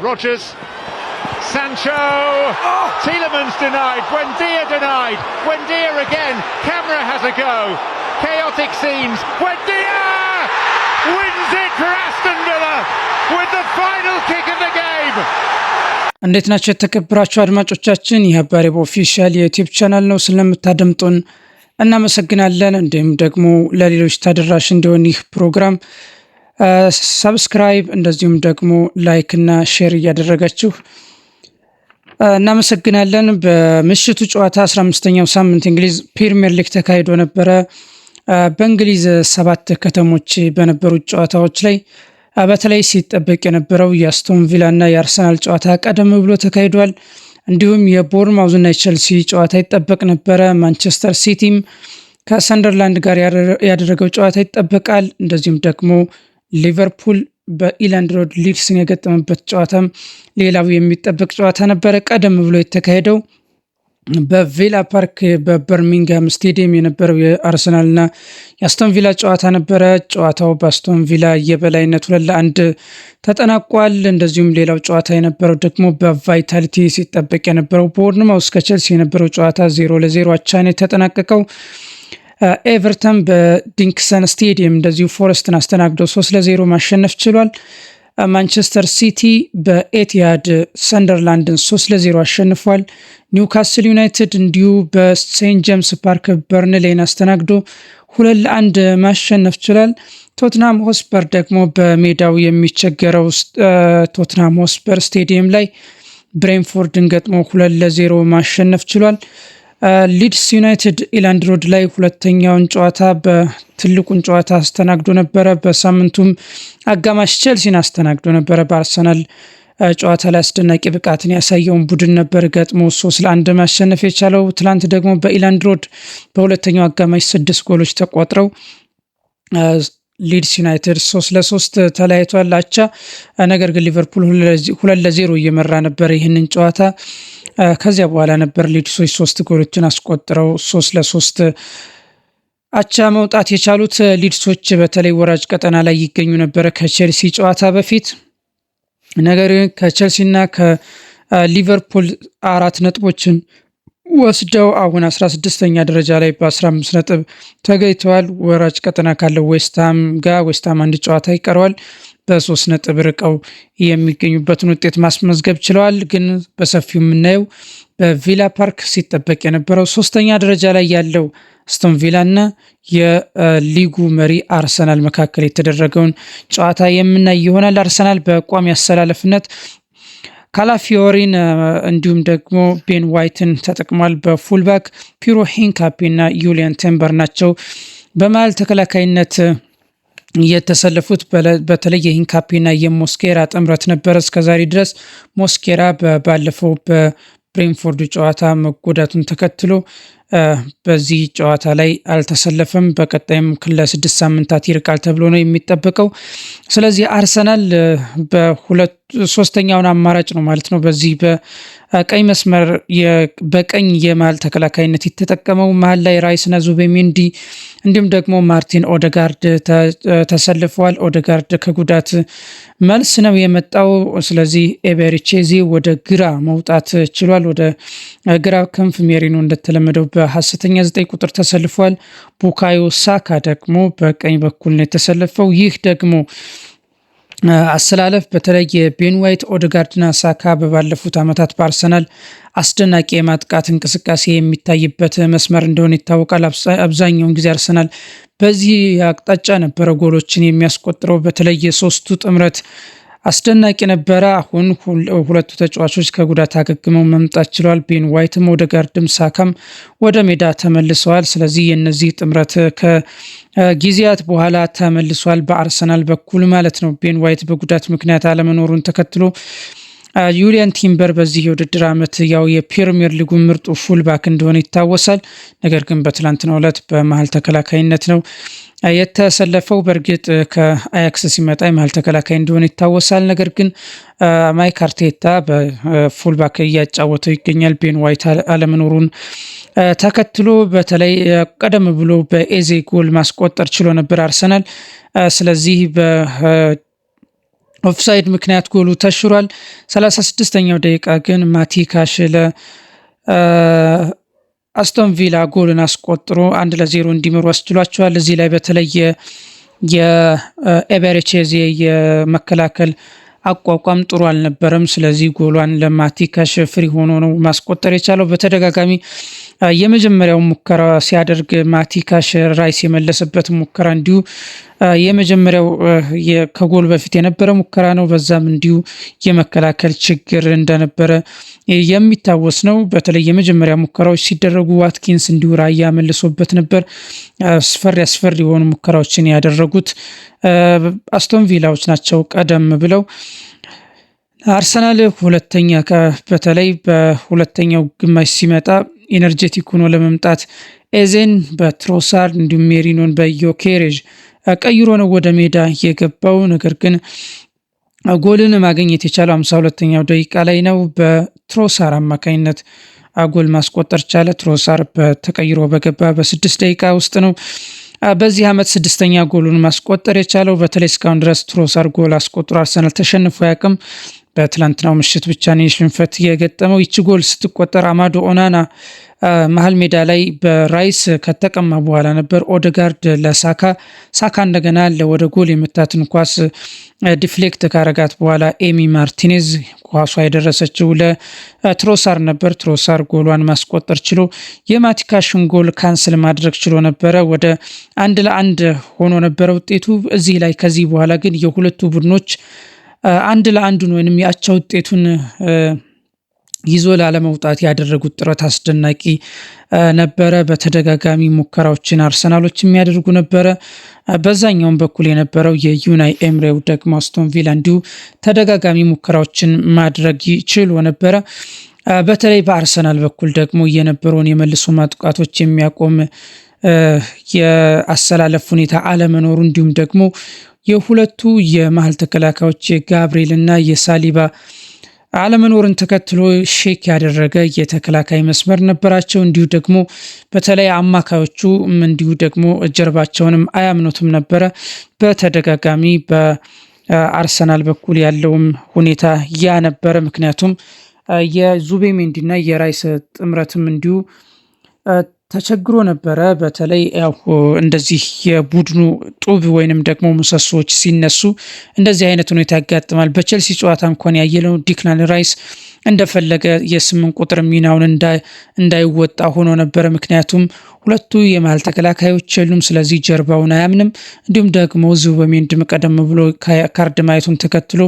Rodgers, Sancho, Tielemans denied, Buendia denied, Buendia again, camera has a go, chaotic scenes, Buendia wins it for Aston Villa with the final kick of the game. እንዴት ናችሁ የተከበራችሁ አድማጮቻችን? ይህ አባሬ ኦፊሻል የዩቲዩብ ቻናል ነው። ስለምታደምጡን እናመሰግናለን። እንዲሁም ደግሞ ለሌሎች ተደራሽ እንዲሆን ይህ ፕሮግራም ሰብስክራይብ እንደዚሁም ደግሞ ላይክ እና ሼር እያደረጋችሁ እናመሰግናለን። በምሽቱ ጨዋታ 15ኛው ሳምንት እንግሊዝ ፕሪሚየር ሊግ ተካሂዶ ነበረ። በእንግሊዝ 7 ከተሞች በነበሩት ጨዋታዎች ላይ በተለይ ሲጠበቅ የነበረው የአስቶን ቪላ እና የአርሰናል ጨዋታ ቀደም ብሎ ተካሂዷል። እንዲሁም የቦርንማውዝ እና የቼልሲ ጨዋታ ይጠበቅ ነበረ። ማንቸስተር ሲቲም ከሰንደርላንድ ጋር ያደረገው ጨዋታ ይጠበቃል። እንደዚሁም ደግሞ ሊቨርፑል በኢላንድ ሮድ ሊድስን የገጠመበት ጨዋታም ሌላው የሚጠበቅ ጨዋታ ነበረ። ቀደም ብሎ የተካሄደው በቪላ ፓርክ በበርሚንግሃም ስቴዲየም የነበረው የአርሰናልና የአስቶን ቪላ ጨዋታ ነበረ። ጨዋታው በአስቶን ቪላ የበላይነት 2-1 ተጠናቋል። እንደዚሁም ሌላው ጨዋታ የነበረው ደግሞ በቫይታሊቲ ሲጠበቅ የነበረው ቦርንማውዝ ከቼልሲ የነበረው ጨዋታ 0-0 አቻ ነው የተጠናቀቀው። ኤቨርተን በዲንክሰን ስቴዲየም እንደዚሁ ፎረስትን አስተናግዶ 3-0 ማሸነፍ ችሏል። ማንቸስተር ሲቲ በኤቲሃድ ሰንደርላንድን 3-0 አሸንፏል። ኒውካስል ዩናይትድ እንዲሁ በሴንት ጄምስ ፓርክ በርንሌይን አስተናግዶ 2-1 ማሸነፍ ችሏል። ቶትናም ሆስፐር ደግሞ በሜዳው የሚቸገረው ቶትናም ሆስፐር ስቴዲየም ላይ ብሬንፎርድን ገጥሞ 2-0 ማሸነፍ ችሏል። ሊድስ ዩናይትድ ኢላንድ ሮድ ላይ ሁለተኛውን ጨዋታ በትልቁን ጨዋታ አስተናግዶ ነበረ። በሳምንቱም አጋማሽ ቼልሲን አስተናግዶ ነበረ። በአርሰናል ጨዋታ ላይ አስደናቂ ብቃትን ያሳየውን ቡድን ነበር ገጥሞ 3-1 ማሸነፍ የቻለው። ትላንት ደግሞ በኢላንድ ሮድ በሁለተኛው አጋማሽ 6 ጎሎች ተቆጥረው ሊድስ ዩናይትድ 3-3 ተለያይቷል አቻ። ነገር ግን ሊቨርፑል 2-0 እየመራ ነበር ይህንን ጨዋታ። ከዚያ በኋላ ነበር ሊድሶች 3 ጎሎችን አስቆጥረው 3-3 አቻ መውጣት የቻሉት። ሊድሶች በተለይ ወራጅ ቀጠና ላይ ይገኙ ነበረ ከቼልሲ ጨዋታ በፊት። ነገር ግን ከቼልሲና ከሊቨርፑል 4 ነጥቦችን ወስደው አሁን 16ኛ ደረጃ ላይ በ15 ነጥብ ተገኝተዋል። ወራጅ ቀጠና ካለው ዌስትሃም ጋር ዌስትሃም 1 ጨዋታ ይቀረዋል። በ3 ነጥብ ርቀው የሚገኙበትን ውጤት ማስመዝገብ ችለዋል። ግን በሰፊው የምናየው በቪላ ፓርክ ሲጠበቅ የነበረው 3ኛ ደረጃ ላይ ያለው አስቶን ቪላ እና የሊጉ መሪ አርሰናል መካከል የተደረገውን ጨዋታ የምናይ ይሆናል። አርሰናል በቋሚ አሰላለፍነት ካላፊዮሪን እንዲሁም ደግሞ ቤን ዋይትን ተጠቅሟል። በፉልባክ ፒሮ ሂንካፒ እና ዩሊያን ቴምበር ናቸው በመሃል ተከላካይነት የተሰለፉት። በተለይ የሂንካፒና የሞስኬራ ጥምረት ነበረ እስከዛሬ ድረስ። ሞስኬራ ባለፈው በብሬንፎርድ ጨዋታ መጎዳቱን ተከትሎ በዚህ ጨዋታ ላይ አልተሰለፈም። በቀጣይም ለ6 ሳምንታት ይርቃል ተብሎ ነው የሚጠበቀው። ስለዚህ አርሰናል ሶስተኛውን አማራጭ ነው ማለት ነው በዚህ በቀኝ መስመር በቀኝ የመሃል ተከላካይነት የተጠቀመው። መሃል ላይ ራይስና ዙቤሜንዲ እንዲሁም ደግሞ ማርቲን ኦደጋርድ ተሰልፈዋል። ኦደጋርድ ከጉዳት መልስ ነው የመጣው። ስለዚህ ኤቤሪቼዚ ወደ ግራ መውጣት ችሏል። ወደ ግራ ክንፍ ሜሪኖ እንደተለመደው በሐሰተኛ 9 ቁጥር ተሰልፏል። ቡካዮ ሳካ ደግሞ በቀኝ በኩል ነው የተሰለፈው። ይህ ደግሞ አሰላለፍ በተለይ የቤን ዋይት ኦደጋርድና ሳካ በባለፉት ዓመታት በአርሰናል አስደናቂ የማጥቃት እንቅስቃሴ የሚታይበት መስመር እንደሆነ ይታወቃል። አብዛኛውን ጊዜ አርሰናል በዚህ አቅጣጫ ነበረ ጎሎችን የሚያስቆጥረው። በተለይ የሶስቱ ጥምረት አስደናቂ ነበረ። አሁን ሁለቱ ተጫዋቾች ከጉዳት አገግመው መምጣት ችለዋል። ቤን ዋይትም ኦደጋርድም ሳካም ወደ ሜዳ ተመልሰዋል። ስለዚህ የነዚህ ጥምረት ከጊዜያት በኋላ ተመልሷል በአርሰናል በኩል ማለት ነው። ቤን ዋይት በጉዳት ምክንያት አለመኖሩን ተከትሎ ዩሊያን ቲምበር በዚህ የውድድር ዓመት ያው የፕሪሚየር ሊጉ ምርጡ ፉልባክ እንደሆነ ይታወሳል። ነገር ግን በትላንትናው ዕለት በመሃል ተከላካይነት ነው የተሰለፈው። በእርግጥ ከአያክስ ሲመጣ የመሃል ተከላካይ እንደሆነ ይታወሳል። ነገር ግን ማይክ አርቴታ በፉልባክ እያጫወተው ይገኛል። ቤን ዋይት አለመኖሩን ተከትሎ በተለይ ቀደም ብሎ በኤዜ ጎል ማስቆጠር ችሎ ነበር አርሰናል። ስለዚህ ኦፍሳይድ ምክንያት ጎሉ ተሽሯል። 36ኛው ደቂቃ ግን ማቲ ካሽ ለአስቶን ቪላ ጎልን አስቆጥሮ 1-0 እንዲመሩ አስችሏቸዋል። እዚህ ላይ በተለየ የኤቤሬቺዜ የመከላከል አቋቋም ጥሩ አልነበረም። ስለዚህ ጎሏን ለማቲ ካሽ ፍሪ ሆኖ ነው ማስቆጠር የቻለው። በተደጋጋሚ የመጀመሪያው ሙከራ ሲያደርግ ማቲ ካሽ ራይስ የመለሰበት ሙከራ እንዲሁ የመጀመሪያው ከጎል በፊት የነበረ ሙከራ ነው። በዛም እንዲሁ የመከላከል ችግር እንደነበረ የሚታወስ ነው። በተለይ የመጀመሪያ ሙከራዎች ሲደረጉ ዋትኪንስ እንዲሁ ራያ መልሶበት ነበር። አስፈሪ የሆኑ ሙከራዎችን ያደረጉት አስቶን ቪላዎች ናቸው ቀደም ብለው። አርሰናል ሁለተኛ በተለይ በሁለተኛው ግማሽ ሲመጣ ኢነርጄቲክ ሆኖ ለመምጣት ኤዜን በትሮሳርድ እንዲሁም ሜሪኖን በዮኬሬዥ ቀይሮ ነው ወደ ሜዳ የገባው። ነገር ግን ጎልን ማግኘት የቻለው 52ኛው ደቂቃ ላይ ነው። በትሮሳር አማካኝነት ጎል ማስቆጠር ቻለ። ትሮሳር ተቀይሮ በገባ በ6 ደቂቃ ውስጥ ነው በዚህ ዓመት 6ኛ ጎሉን ማስቆጠር የቻለው። በተለይ እስካሁን ድረስ ትሮሳር ጎል አስቆጥሮ አርሰናል ተሸንፎ ያቅም በትላንትናው ምሽት ብቻ ነው ሽንፈት የገጠመው። ይቺ ጎል ስትቆጠር አማዶ ኦናና መሀል ሜዳ ላይ በራይስ ከተቀማ በኋላ ነበር ኦደጋርድ ለሳካ እንደገና ወደ ጎል የመታትን ኳስ ዲፍሌክት ካረጋት በኋላ ኤሚ ማርቲኔዝ ኳሷ የደረሰችው ለትሮሳር ነበር። ትሮሳር ጎሏን ማስቆጠር ችሎ የማቲካሽን ጎል ካንስል ማድረግ ችሎ ነበረ። ወደ 1-1 ሆኖ ነበረ ውጤቱ። እዚህ ላይ ከዚህ በኋላ ግን የሁለቱ ቡድኖች 1-1 ወይንም ያቻ ውጤቱን ይዞ ላለመውጣት ያደረጉት ጥረት አስደናቂ ነበረ። በተደጋጋሚ ሙከራዎችን አርሰናሎች የሚያደርጉ ነበረ። በዛኛውም በኩል የነበረው የዩናይ ኤምሬው ደግሞ አስቶን ቪላ እንዲሁ ተደጋጋሚ ሙከራዎችን ማድረግ ይችሉ ነበረ። በተለይ በአርሰናል በኩል ደግሞ የነበረውን የመልሶ ማጥቃቶች የሚያቆም የአሰላለፍ ሁኔታ አለመኖሩ እንዲሁም ደግሞ የሁለቱ የመሀል ተከላካዮች የጋብሪኤል እና የሳሊባ አለመኖርን ተከትሎ ሼክ ያደረገ የተከላካይ መስመር ነበራቸው። እንዲሁ ደግሞ በተለይ አማካዮቹ እንዲሁ ደግሞ ጀርባቸውንም አያምኑትም ነበረ። በተደጋጋሚ በአርሰናል በኩል ያለውም ሁኔታ ያ ነበረ። ምክንያቱም የዙቤሜንዲና የራይስ ጥምረትም እንዲሁ ተቸግሮ ነበረ። በተለይ ያው እንደዚህ የቡድኑ ጡብ ወይንም ደግሞ ምሰሶች ሲነሱ እንደዚህ አይነት ሁኔታ ያጋጥማል። በቼልሲ ጨዋታ እንኳን ያየለው ዲክላን ራይስ እንደፈለገ የ8 ቁጥር ሚናውን እንዳይወጣ ሆኖ ነበረ። ምክንያቱም ሁለቱ የመሀል ተከላካዮች የሉም። ስለዚህ ጀርባውን አያምንም። እንዲሁም ደግሞ ዙቤሜንዲም ቀደም ብሎ ካርድ ማየቱን ተከትሎ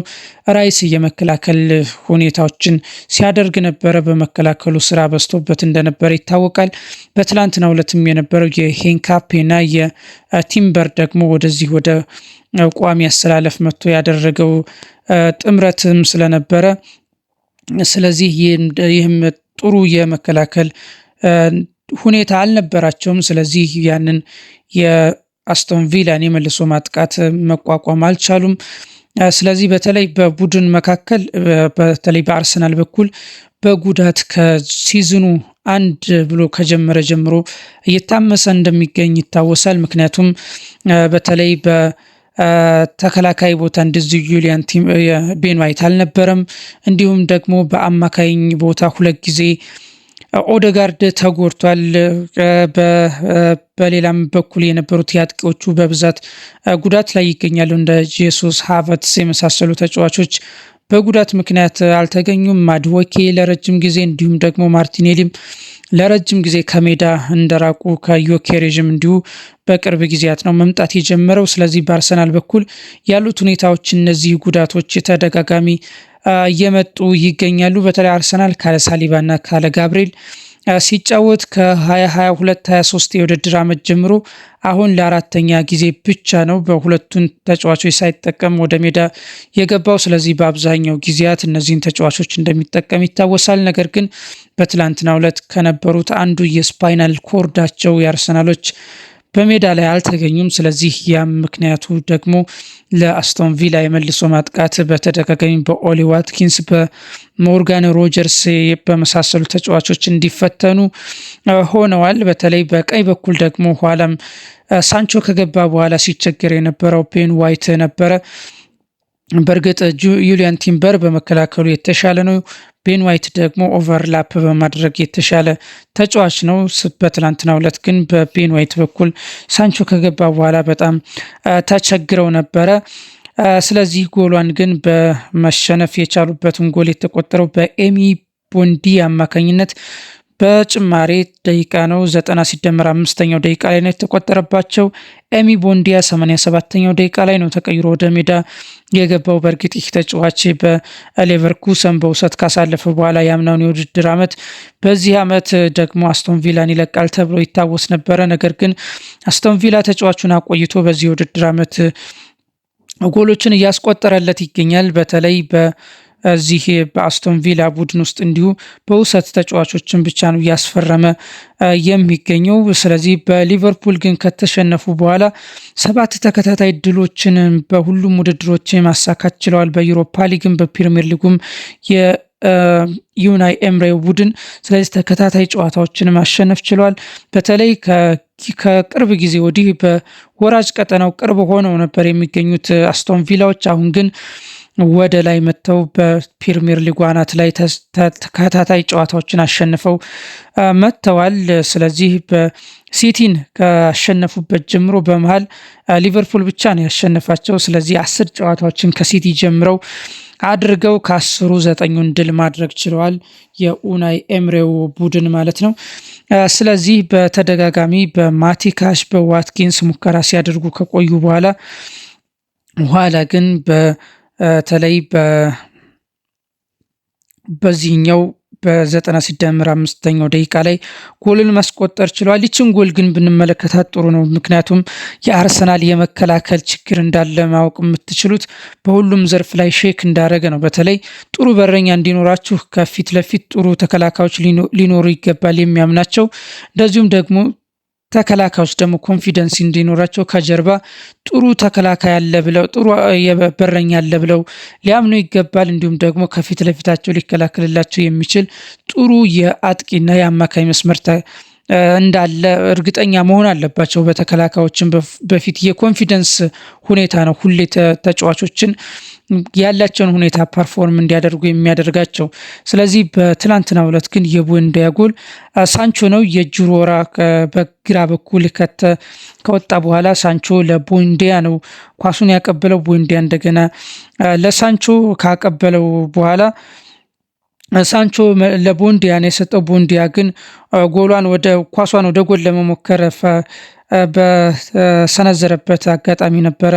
ራይስ የመከላከል ሁኔታዎችን ሲያደርግ ነበረ። በመከላከሉ ስራ በዝቶበት እንደነበረ ይታወቃል። በትላንትናው ዕለትም የነበረው የሄንካፔና የቲምበር ደግሞ ወደዚህ ወደ ቋሚ አሰላለፍ መጥቶ ያደረገው ጥምረትም ስለነበረ ስለዚህ ይህም ጥሩ የመከላከል ሁኔታ አልነበራቸውም። ስለዚህ ያንን የአስቶን ቪላን የመልሶ ማጥቃት መቋቋም አልቻሉም። ስለዚህ በተለይ በቡድን መካከል በተለይ በአርሰናል በኩል በጉዳት ከሲዝኑ 1 ብሎ ከጀመረ ጀምሮ እየታመሰ እንደሚገኝ ይታወሳል። ምክንያቱም በተለይ ተከላካይ ቦታ እንደዚህ ዩሊያን ቤን ዋይት አልነበረም። እንዲሁም ደግሞ በአማካኝ ቦታ 2 ጊዜ ኦደጋርድ ተጎድቷል። በሌላም በኩል የነበሩት የአጥቂዎቹ በብዛት ጉዳት ላይ ይገኛሉ። እንደ ጄሱስ ሃቨርትስ የመሳሰሉ ተጫዋቾች በጉዳት ምክንያት አልተገኙም። ማድወኬ ለረጅም ጊዜ እንዲሁም ደግሞ ማርቲኔሊም ለረጅም ጊዜ ከሜዳ እንደራቁ ከዮኬሬዥም እንዲሁ በቅርብ ጊዜያት ነው መምጣት የጀመረው። ስለዚህ በአርሰናል በኩል ያሉት ሁኔታዎች እነዚህ ጉዳቶች ተደጋጋሚ እየመጡ ይገኛሉ። በተለይ አርሰናል ካለ ሳሊባና ካለ ጋብሪኤል ሲጫወት ከ2022-23 የውድድር ዓመት ጀምሮ አሁን ለአራተኛ ጊዜ ብቻ ነው በሁለቱን ተጫዋቾች ሳይጠቀም ወደ ሜዳ የገባው። ስለዚህ በአብዛኛው ጊዜያት እነዚህን ተጫዋቾች እንደሚጠቀም ይታወሳል። ነገር ግን በትላንትናው ዕለት ከነበሩት አንዱ የስፓይናል ኮርዳቸው የአርሰናሎች በሜዳ ላይ አልተገኙም። ስለዚህ ያም ምክንያቱ ደግሞ ለአስቶን ቪላ የመልሶ ማጥቃት በተደጋጋሚ በኦሊ ዋትኪንስ በሞርጋን ሮጀርስ በመሳሰሉ ተጫዋቾች እንዲፈተኑ ሆነዋል። በተለይ በቀኝ በኩል ደግሞ ኋላም ሳንቾ ከገባ በኋላ ሲቸገር የነበረው ቤን ዋይት ነበረ። በእርግጥ ዩሊያን ቲምበር በመከላከሉ የተሻለ ነው። ቤን ዋይት ደግሞ ኦቨርላፕ በማድረግ የተሻለ ተጫዋች ነው። በትላንትናው ዕለት ግን በቤን ዋይት በኩል ሳንቾ ከገባ በኋላ በጣም ተቸግረው ነበረ። ስለዚህ ጎሏን ግን በመሸነፍ የቻሉበትን ጎል የተቆጠረው በኤሚ ቦንዲ አማካኝነት በጭማሬ ደቂቃ ነው። 90 ሲደመር 5ኛው ደቂቃ ላይ ነው የተቆጠረባቸው። ኤሚ ቦንዲያ 87ኛው ደቂቃ ላይ ነው ተቀይሮ ወደ ሜዳ የገባው። በእርግጥ ይህ ተጫዋች በሌቨርኩሰን በውሰት ካሳለፈ በኋላ ያምናውን የውድድር ዓመት በዚህ ዓመት ደግሞ አስቶን ቪላን ይለቃል ተብሎ ይታወስ ነበረ። ነገር ግን አስቶን ቪላ ተጫዋቹን አቆይቶ በዚህ የውድድር ዓመት ጎሎችን እያስቆጠረለት ይገኛል። በተለይ በዚህ በአስቶን ቪላ ቡድን ውስጥ እንዲሁ በውሰት ተጫዋቾችን ብቻ ነው እያስፈረመ የሚገኘው። ስለዚህ በሊቨርፑል ግን ከተሸነፉ በኋላ 7 ተከታታይ ድሎችን በሁሉም ውድድሮች ማሳካት ችለዋል። በዩሮፓ ሊግም በፕሪሚየር ሊጉም ዩናይ ኤምሬ ቡድን ስለዚህ ተከታታይ ጨዋታዎችን ማሸነፍ ችሏል። በተለይ ከቅርብ ጊዜ ወዲህ በወራጅ ቀጠናው ቅርብ ሆነው ነበር የሚገኙት አስቶን ቪላዎች አሁን ግን ወደ ላይ መጥተው በፕሪሚየር ሊጉ አናት ላይ ተከታታይ ጨዋታዎችን አሸንፈው መጥተዋል። ስለዚህ በሲቲን ካሸነፉበት ጀምሮ በመሃል ሊቨርፑል ብቻ ነው ያሸነፋቸው። ስለዚህ 10 ጨዋታዎችን ከሲቲ ጀምረው አድርገው ከ10ሩ 9ን ድል ማድረግ ችለዋል። የኡናይ ኤምሬው ቡድን ማለት ነው። ስለዚህ በተደጋጋሚ በማቲካሽ በዋትኪንስ ሙከራ ሲያደርጉ ከቆዩ በኋላ ግን በተለይ በዚህኛው በ90 ሲደመር 5ኛው ደቂቃ ላይ ጎልን ማስቆጠር ችሏል። ይችን ጎል ግን ብንመለከታት ጥሩ ነው። ምክንያቱም የአርሰናል የመከላከል ችግር እንዳለ ማወቅ የምትችሉት በሁሉም ዘርፍ ላይ ሼክ እንዳረገ ነው። በተለይ ጥሩ በረኛ እንዲኖራችሁ ከፊት ለፊት ጥሩ ተከላካዮች ሊኖሩ ይገባል የሚያምናቸው፣ እንደዚሁም ደግሞ ተከላካዮች ደግሞ ኮንፊደንስ እንዲኖራቸው ከጀርባ ጥሩ ተከላካይ አለ ብለው ጥሩ የበረኛ አለ ብለው ሊያምኑ ይገባል። እንዲሁም ደግሞ ከፊት ለፊታቸው ሊከላከልላቸው የሚችል ጥሩ የአጥቂና የአማካይ መስመር እንዳለ እርግጠኛ መሆን አለባቸው። በተከላካዮችን በፊት የኮንፊደንስ ሁኔታ ነው ሁሌ ተጫዋቾችን ያላቸውን ሁኔታ ፐርፎርም እንዲያደርጉ የሚያደርጋቸው። ስለዚህ በትላንትናው ዕለት ግን የቡንዲያ ጎል ሳንቾ ነው የጁሮራ በግራ በኩል ከወጣ በኋላ ሳንቾ ለቡንዲያ ነው ኳሱን ያቀበለው። ቡንዲያ እንደገና ለሳንቾ ካቀበለው በኋላ ሳንቾ ለቡንዲያ ነው የሰጠው። ቡንዲያ ግን ኳሷን ወደ ጎል ለመሞከር በሰነዘረበት አጋጣሚ ነበረ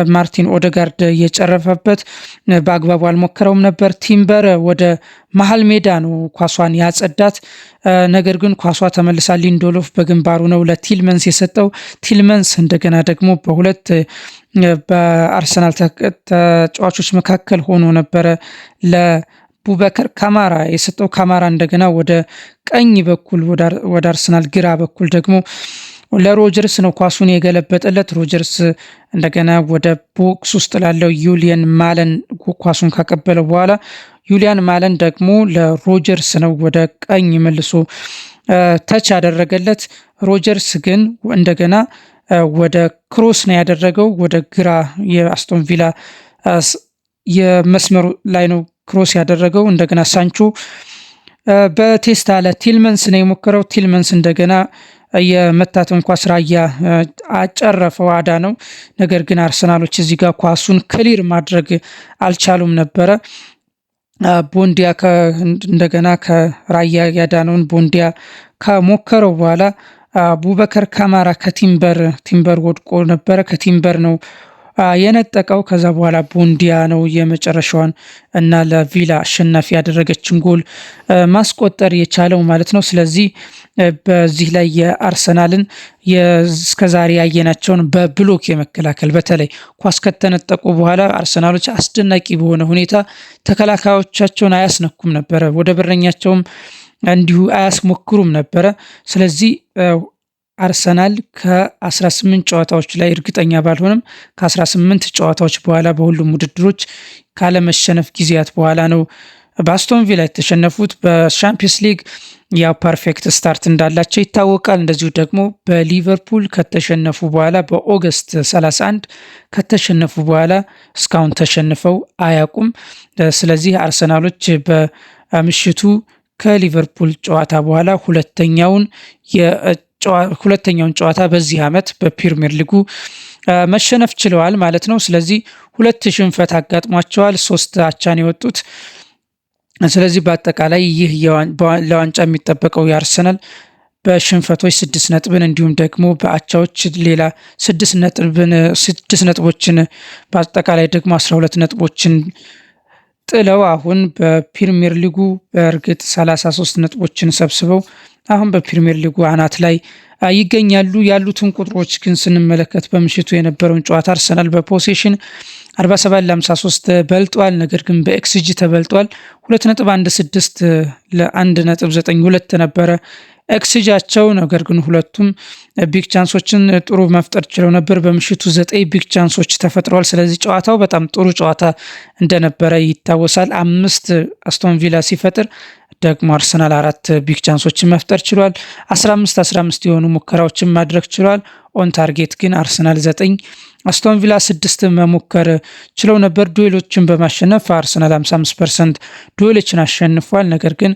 ማርቲን ኦደጋርድ የጨረፈበት፣ በአግባቡ አልሞከረውም ነበር። ቲምበር ወደ መሀል ሜዳ ነው ኳሷን ያጸዳት። ነገር ግን ኳሷ ተመልሳ ሊንዶሎፍ በግንባሩ ነው ለቲልመንስ የሰጠው። ቲልመንስ እንደገና ደግሞ በሁለት በአርሰናል ተጫዋቾች መካከል ሆኖ ነበረ ለቡበከር ካማራ የሰጠው። ካማራ እንደገና ወደ ቀኝ በኩል ወደ አርሰናል ግራ በኩል ደግሞ ለሮጀርስ ነው ኳሱን የገለበጠለት። ሮጀርስ እንደገና ወደ ቦክስ ውስጥ ላለው ዩሊያን ማለን ኳሱን ካቀበለው በኋላ ዩሊያን ማለን ደግሞ ለሮጀርስ ነው ወደ ቀኝ መልሶ ተች ያደረገለት። ሮጀርስ ግን እንደገና ወደ ክሮስ ነው ያደረገው። ወደ ግራ የአስቶን ቪላ የመስመሩ ላይ ነው ክሮስ ያደረገው። እንደገና ሳንቾ በቴስታ ለቲልመንስ ነው የሞከረው። ቲልመንስ እንደገና የመታትን ኳስ ራያ አጨረፈው አዳ ነው። ነገር ግን አርሰናሎች እዚህ ጋር ኳሱን ክሊር ማድረግ አልቻሉም ነበረ። ቦንዲያ እንደገና ከራያ ያዳነውን ቦንዲያ ከሞከረው በኋላ ቡበከር ካማራ ከቲምበር ወድቆ ነበረ። ከቲምበር ነው የነጠቀው። ከዛ በኋላ ቦንዲያ ነው የመጨረሻዋን እና ለቪላ አሸናፊ ያደረገችን ጎል ማስቆጠር የቻለው ማለት ነው። ስለዚህ በዚህ ላይ የአርሰናልን እስከዛሬ ያየናቸውን በብሎክ የመከላከል በተለይ ኳስ ከተነጠቁ በኋላ አርሰናሎች አስደናቂ በሆነ ሁኔታ ተከላካዮቻቸውን አያስነኩም ነበረ፣ ወደ በረኛቸውም እንዲሁ አያስሞክሩም ነበረ። ስለዚህ አርሰናል ከ18 ጨዋታዎች ላይ እርግጠኛ ባልሆንም ከ18 ጨዋታዎች በኋላ በሁሉም ውድድሮች ካለመሸነፍ ጊዜያት በኋላ ነው በአስቶን ቪላ የተሸነፉት በሻምፒየንስ ሊግ ያው ፐርፌክት ስታርት እንዳላቸው ይታወቃል። እንደዚሁ ደግሞ በሊቨርፑል ከተሸነፉ በኋላ በኦገስት 31 ከተሸነፉ በኋላ እስካሁን ተሸንፈው አያውቁም። ስለዚህ አርሰናሎች በምሽቱ ከሊቨርፑል ጨዋታ በኋላ ሁለተኛውን ጨዋታ በዚህ ዓመት በፕሪሚየር ሊጉ መሸነፍ ችለዋል ማለት ነው። ስለዚህ 2 ሽንፈት አጋጥሟቸዋል፣ 3 አቻን የወጡት። ስለዚህ በአጠቃላይ ይህ ለዋንጫ የሚጠበቀው የአርሰናል በሽንፈቶች 6 ነጥብን እንዲሁም ደግሞ በአቻዎች ሌላ 6 ነጥቦችን በአጠቃላይ ደግሞ 12 ነጥቦችን ጥለው አሁን በፕሪሚየር ሊጉ በእርግጥ 33 ነጥቦችን ሰብስበው አሁን በፕሪሚየር ሊጉ አናት ላይ ይገኛሉ። ያሉትን ቁጥሮች ግን ስንመለከት በምሽቱ የነበረውን ጨዋታ አርሰናል በፖሴሽን 47-53 በልጧል። ነገር ግን በኤክስጂ ተበልጧል። 2.16 ለ1.92 ነበረ ኤክስጂያቸው። ነገር ግን ሁለቱም ቢግ ቻንሶችን ጥሩ መፍጠር ችለው ነበር። በምሽቱ 9 ቢግ ቻንሶች ተፈጥረዋል። ስለዚህ ጨዋታው በጣም ጥሩ ጨዋታ እንደነበረ ይታወሳል። 5 አስቶን ቪላ ሲፈጥር ደግሞ አርሰናል 4 ቢግ ቻንሶችን መፍጠር ችሏል። 15 የሆኑ ሙከራዎችን ማድረግ ችሏል። ኦን ታርጌት ግን አርሰናል 9 አስቶን ቪላ 6 መሞከር ችለው ነበር። ዱዌሎችን በማሸነፍ አርሰናል 55% ዱዌሎችን አሸንፏል። ነገር ግን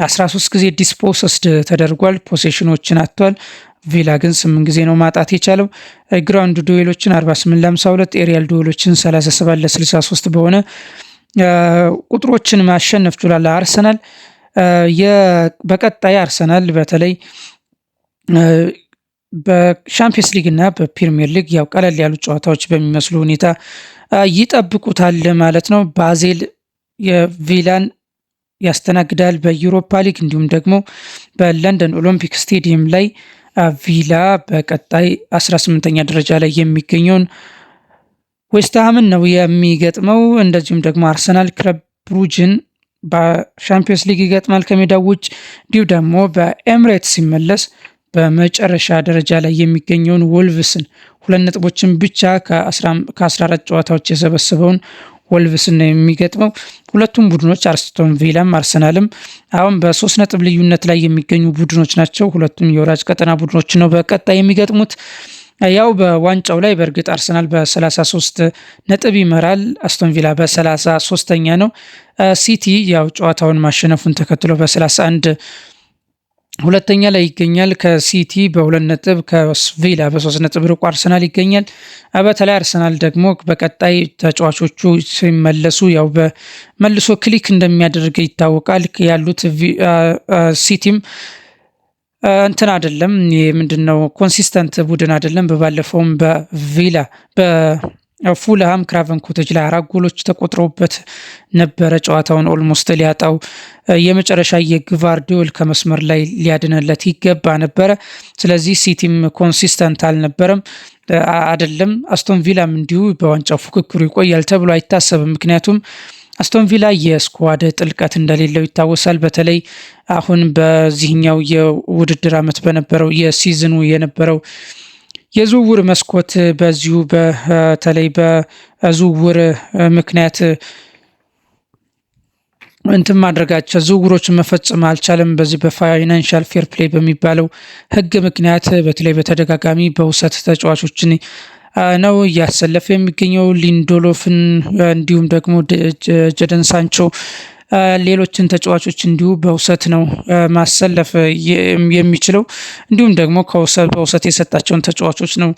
13 ጊዜ ዲስፖሰስድ ተደርጓል። ፖሴሽኖችን አጥቷል። ቪላ ግን 8 ጊዜ ነው ማጣት የቻለው። ግራውንድ ዱዌሎችን 48-52፣ ኤሪያል ዱዌሎችን 37-63 በሆነ ቁጥሮችን ማሸነፍ ችሏል አርሰናል። በቀጣይ አርሰናል በተለይ በሻምፒየንስ ሊግ እና በፕሪሚየር ሊግ ያው ቀለል ያሉ ጨዋታዎች በሚመስሉ ሁኔታ ይጠብቁታል ማለት ነው። ባዜል የቪላን ያስተናግዳል በዩሮፓ ሊግ። እንዲሁም ደግሞ በለንደን ኦሎምፒክ ስቴዲየም ላይ ቪላ በቀጣይ 18ኛ ደረጃ ላይ የሚገኘውን ዌስትሃምን ነው የሚገጥመው። እንደዚሁም ደግሞ አርሰናል ክለብ ብሩጅን በሻምፒየንስ ሊግ ይገጥማል ከሜዳው ውጭ። እንዲሁ ደግሞ በኤምሬት ሲመለስ በመጨረሻ ደረጃ ላይ የሚገኘውን ወልቭስን 2 ነጥቦችን ብቻ ከ14 ጨዋታዎች የሰበሰበውን ወልቭስን ነው የሚገጥመው። ሁለቱም ቡድኖች አስቶን ቪላም አርሰናልም አሁን በ3 ነጥብ ልዩነት ላይ የሚገኙ ቡድኖች ናቸው። ሁለቱም የወራጅ ቀጠና ቡድኖች ነው በቀጣይ የሚገጥሙት። ያው በዋንጫው ላይ በእርግጥ አርሰናል በ33 ነጥብ ይመራል። አስቶን ቪላ በ33ኛ ነው። ሲቲ ያው ጨዋታውን ማሸነፉን ተከትሎ በ31 ሁለተኛ ላይ ይገኛል። ከሲቲ በ2 ነጥብ ከቪላ በ3 ነጥብ ርቆ አርሰናል ይገኛል። በተለይ አርሰናል ደግሞ በቀጣይ ተጫዋቾቹ ሲመለሱ ያው በመልሶ ክሊክ እንደሚያደርግ ይታወቃል። ያሉት ሲቲም እንትን አይደለም ምንድነው ኮንሲስተንት ቡድን አይደለም። በባለፈውም በቪላ በፉልሃም ክራቨን ኮቴጅ ላይ 4 ጎሎች ተቆጥረውበት ነበረ። ጨዋታውን ኦልሞስት ሊያጣው የመጨረሻ የግቫርዲዮል ከመስመር ላይ ሊያድነለት ይገባ ነበረ። ስለዚህ ሲቲም ኮንሲስተንት አልነበረም አይደለም። አስቶን ቪላም እንዲሁ በዋንጫው ፉክክሩ ይቆያል ተብሎ አይታሰብም። ምክንያቱም አስቶን ቪላ የስኳድ ጥልቀት እንደሌለው ይታወሳል። በተለይ አሁን በዚህኛው የውድድር ዓመት በነበረው የሲዝኑ የነበረው የዝውውር መስኮት በዚሁ በተለይ በዝውውር ምክንያት እንትን ማድረጋቸው ዝውውሮችን መፈጸም አልቻለም። በዚህ በፋይናንሻል ፌር ፕሌይ በሚባለው ሕግ ምክንያት በተለይ በተደጋጋሚ በውሰት ተጫዋቾችን ነው እያሰለፈ የሚገኘው። ሊንዶሎፍን እንዲሁም ደግሞ ጀደን ሳንቾ ሌሎችን ተጫዋቾች እንዲሁ በውሰት ነው ማሰለፍ የሚችለው። እንዲሁም ደግሞ በውሰት የሰጣቸውን ተጫዋቾች ነው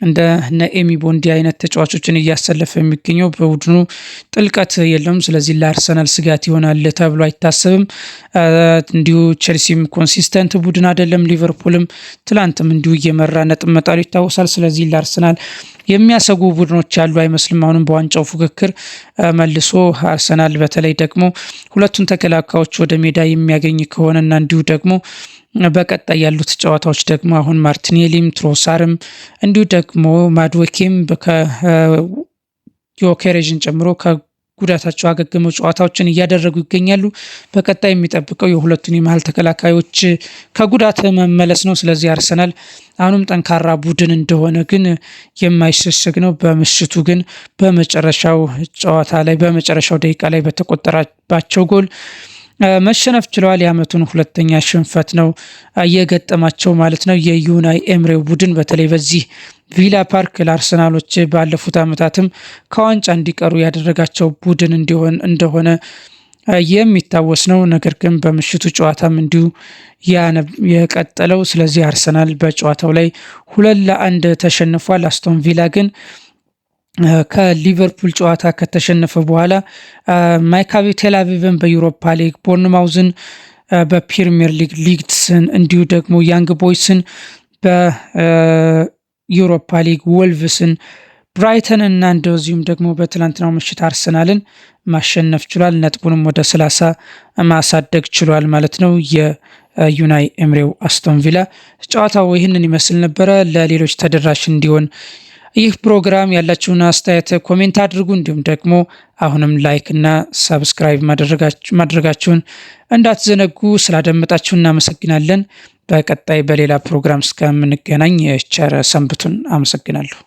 እንደ ነኤሚ ቦንዲ አይነት ተጫዋቾችን እያሰለፈ የሚገኘው። በቡድኑ ጥልቀት የለውም። ስለዚህ ለአርሰናል ስጋት ይሆናል ተብሎ አይታሰብም። እንዲሁ ቼልሲም ኮንሲስተንት ቡድን አይደለም። ሊቨርፑልም ትላንትም እንዲሁ እየመራ ነጥብ መጣሉ ይታወሳል። ስለዚህ ለአርሰናል የሚያሰጉ ቡድኖች ያሉ አይመስልም። አሁንም በዋንጫው ፉክክር መልሶ አርሰናል በተለይ ደግሞ ሁለቱን ተከላካዮች ወደ ሜዳ የሚያገኝ ከሆነና እንዲሁ ደግሞ በቀጣይ ያሉት ጨዋታዎች ደግሞ አሁን ማርቲኔሊም ትሮሳርም እንዲሁ ደግሞ ማድዌኬም ዮኬሬዥን ጨምሮ ከጉዳታቸው አገግመው ጨዋታዎችን እያደረጉ ይገኛሉ። በቀጣይ የሚጠብቀው የሁለቱን የመሀል ተከላካዮች ከጉዳት መመለስ ነው። ስለዚህ አርሰናል አሁንም ጠንካራ ቡድን እንደሆነ ግን የማይሸሸግ ነው። በምሽቱ ግን በመጨረሻው ጨዋታ ላይ በመጨረሻው ደቂቃ ላይ በተቆጠረባቸው ጎል መሸነፍ ችለዋል። የዓመቱን ሁለተኛ ሽንፈት ነው እየገጠማቸው ማለት ነው። የዩናይ ኤምሬው ቡድን በተለይ በዚህ ቪላ ፓርክ ለአርሰናሎች ባለፉት ዓመታትም ከዋንጫ እንዲቀሩ ያደረጋቸው ቡድን እንደሆነ የሚታወስ ነው። ነገር ግን በምሽቱ ጨዋታም እንዲሁ የቀጠለው። ስለዚህ አርሰናል በጨዋታው ላይ 2-1 ተሸንፏል። አስቶን ቪላ ግን ከሊቨርፑል ጨዋታ ከተሸነፈ በኋላ ማካቢ ቴልአቪቭን በዩሮፓ ሊግ፣ ቦርንማውዝን በፕሪሚየር ሊግ፣ ሊድስን እንዲሁ ደግሞ ያንግ ቦይስን በዩሮፓ ሊግ፣ ወልቭስን፣ ብራይተን እና እንደዚሁም ደግሞ በትላንትናው ምሽት አርሰናልን ማሸነፍ ችሏል። ነጥቡንም ወደ 30 ማሳደግ ችሏል ማለት ነው። የዩናይ ኤምሬው አስቶን ቪላ ጨዋታው ይህንን ይመስል ነበረ። ለሌሎች ተደራሽ እንዲሆን ይህ ፕሮግራም ያላችሁን አስተያየት ኮሜንት አድርጉ። እንዲሁም ደግሞ አሁንም ላይክ እና ሰብስክራይብ ማድረጋችሁን እንዳትዘነጉ። ስላደመጣችሁ እናመሰግናለን። በቀጣይ በሌላ ፕሮግራም እስከምንገናኝ ቸር ሰንብቱን። አመሰግናለሁ።